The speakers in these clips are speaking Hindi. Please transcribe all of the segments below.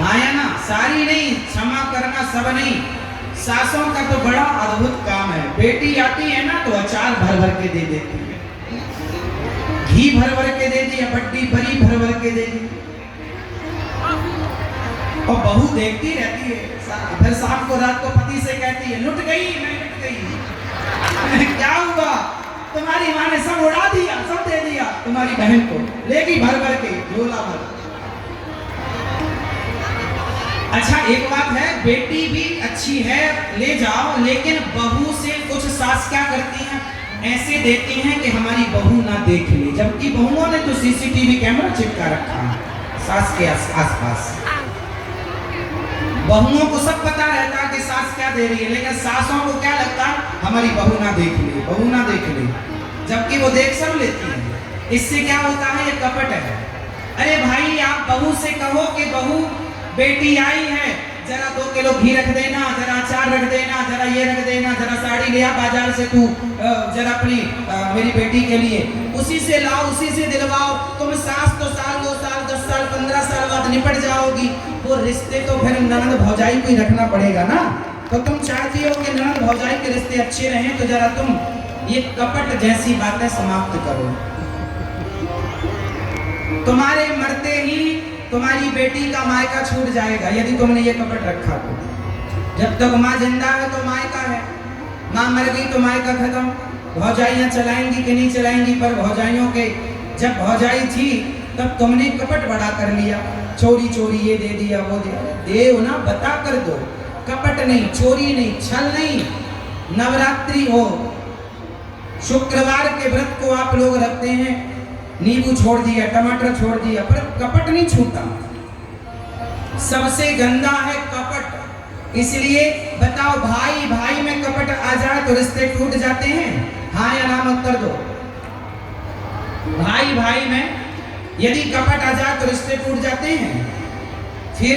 माया ना सारी नहीं, क्षमा करना सब नहीं। सासों का तो बड़ा अद्भुत काम है। बेटी आती है ना तो अचार भर भर के दे देती है, घी भर भर के दे दिया, बट्टी बड़ी भर भर के दे दी, और बहू देखती रहती है। फिर शाम को रात को पति से कहती है लुट गई, मैं लुट गई। क्या हुआ? तुम्हारी माँ ने सब उड़ा दिया, सब दे दिया, तुम्हारी बहन को लेगी भर भर के झोला भर। अच्छा एक बात है, बेटी भी अच्छी है ले जाओ, लेकिन बहू से कुछ सास क्या करती हैं, ऐसे देती हैं कि हमारी बहू ना देख ले, जबकि बहुओं ने तो सीसीटीवी कैमरा चिपका रखा है सास के आसपास। बहुओं को सब पता रहता है कि सास क्या दे रही है, लेकिन सासों को क्या लगता है हमारी बहू ना देख ले, बहू ना देख ले, जबकि वो देख सब लेती है। इससे क्या होता है, ये कपट है। अरे भाई आप बहू से कहो कि बहू बेटी आई है, जरा 2 किलो घी रख देना, जरा अचार रख देना, जरा ये रख देना, जरा साड़ी ले आ बाजार से तू, जरा अपनी मेरी बेटी के लिए, उसी से लाओ, उसी से दिलवाओ। तुम सास तो साल 2 साल 10 साल 15 साल बाद निपट जाओगी, वो रिश्ते तो फिर ननद भौजाई को ही रखना पड़ेगा ना। तो तुम चाहती हो कि ननद भौजाई के रिश्ते अच्छे रहें, तो जरा तुम ये कपट जैसी बातें समाप्त करो। तुम्हारे मरते ही तुम्हारी बेटी का मायका छूट जाएगा यदि तुमने ये कपट रखा तो। जब तक माँ जिंदा है तो मायका है, माँ मर गई तो मायका खत्म। भौजाइयाँ चलाएंगी कि नहीं चलाएंगी, पर भौजाइयों के जब भौजाई थी तब तुमने कपट बड़ा कर लिया, चोरी चोरी ये दे दिया, वो दे ना, बता कर दो। कपट नहीं, चोरी नहीं, छल नहीं। नवरात्रि हो, शुक्रवार के व्रत को आप लोग रखते हैं, नींबू छोड़ दिया, टमाटर छोड़ दिया, पर कपट नहीं छूटा। सबसे गंदा है कपट। इसलिए बताओ, भाई भाई में कपट आ जाए तो रिश्ते टूट जाते हैं? हाँ या ना मत कर दो। भाई भाई में यदि कपट आ जाए तो रिश्ते टूट जाते हैं। फिर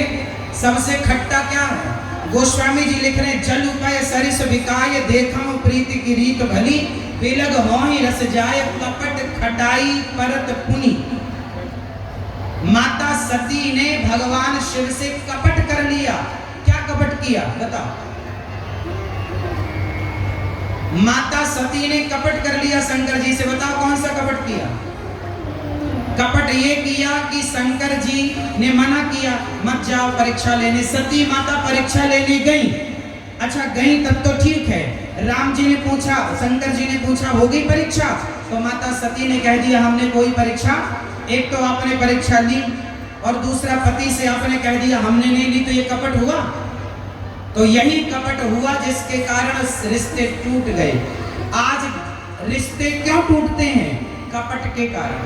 सबसे खट्टा क्या है? गोस्वामी जी लिख रहे हैं, जल उपाय सरिस विकाय, देखा प्रीति की रीत भली, बेलग होहि रस जाय, कपट खटाई परत पुनि। माता सती ने भगवान शिव से कपट कर लिया। क्या कपट किया बताओ? माता सती ने कपट कर लिया शंकर जी से। बताओ कौन सा कपट किया? कपट ये किया कि शंकर जी ने मना किया, मत जाओ परीक्षा लेने। सती माता परीक्षा लेने गई। अच्छा गई तब तो ठीक है। राम जी ने पूछा, शंकर जी ने पूछा हो गई परीक्षा? तो माता सती ने कह दिया हमने कोई परीक्षा, एक तो आपने परीक्षा ली और दूसरा पति से आपने कह दिया हमने नहीं ली, तो ये कपट हुआ। तो यही कपट हुआ जिसके कारण रिश्ते टूट गए। आज रिश्ते क्यों टूटते हैं? कपट के कारण।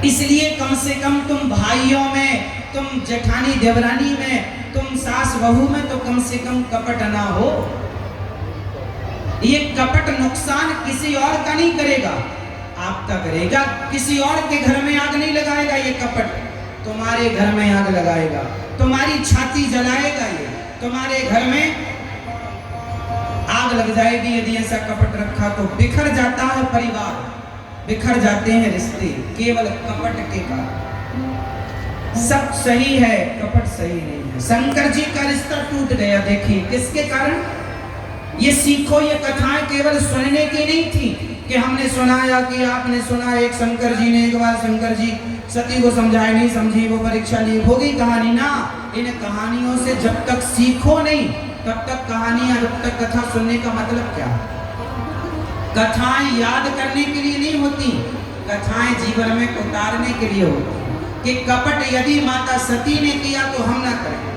इसलिए कम से कम तुम भाइयों में, तुम जेठानी देवरानी में, तुम सास बहू में तो कम से कम कपट ना हो। ये कपट नुकसान किसी और का नहीं करेगा, आपका करेगा। किसी और के घर में आग नहीं लगाएगा ये कपट, तुम्हारे घर में आग लगाएगा, तुम्हारी छाती जलाएगा। ये तुम्हारे घर में आग लग जाएगी यदि ऐसा कपट रखा तो। बिखर जाता है परिवार, बिखर जाते हैं रिश्ते केवल कपट के कारण। सब सही है, कपट सही नहीं है। शंकर जी का रिश्ता टूट गया, देखिए किसके कारण। ये सीखो, ये कथाएं केवल सुनने की नहीं थी कि हमने सुनाया कि आपने सुना। एक शंकर जी ने एक बार शंकर जी सती को समझाए, नहीं समझी, वो परीक्षा ली, हो गई कहानी ना। इन कहानियों से जब तक सीखो नहीं तब तक कहानियां, जब तक कथा सुनने का मतलब क्या? कथाएं याद करने के लिए नहीं होती, कथाएं जीवन में उतारने के लिए होती। कि कपट यदि माता सती ने किया तो हम ना करें।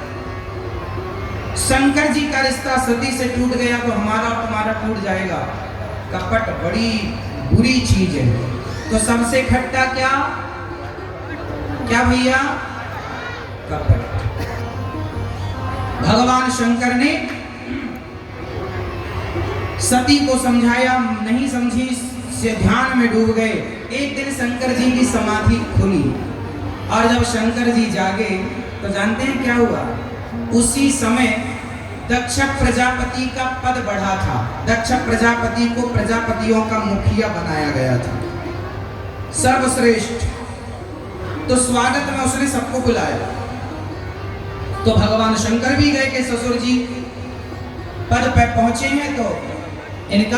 शंकर जी का रिश्ता सती से टूट गया तो हमारा तुम्हारा टूट जाएगा। कपट बड़ी बुरी चीज है। तो सबसे खट्टा क्या क्या भैया? कपट। भगवान शंकर ने सती को समझाया, नहीं समझी, से ध्यान में डूब गए। एक दिन शंकर जी की समाधि खुली और जब शंकर जी जागे तो जानते हैं क्या हुआ? उसी समय दक्ष प्रजापति का पद बढ़ा था। दक्ष प्रजापति को प्रजापतियों का मुखिया बनाया गया था, सर्वश्रेष्ठ। तो स्वागत में उसने सबको बुलाया तो भगवान शंकर भी गए कि ससुर जी पद पे पहुंचे हैं तो इनका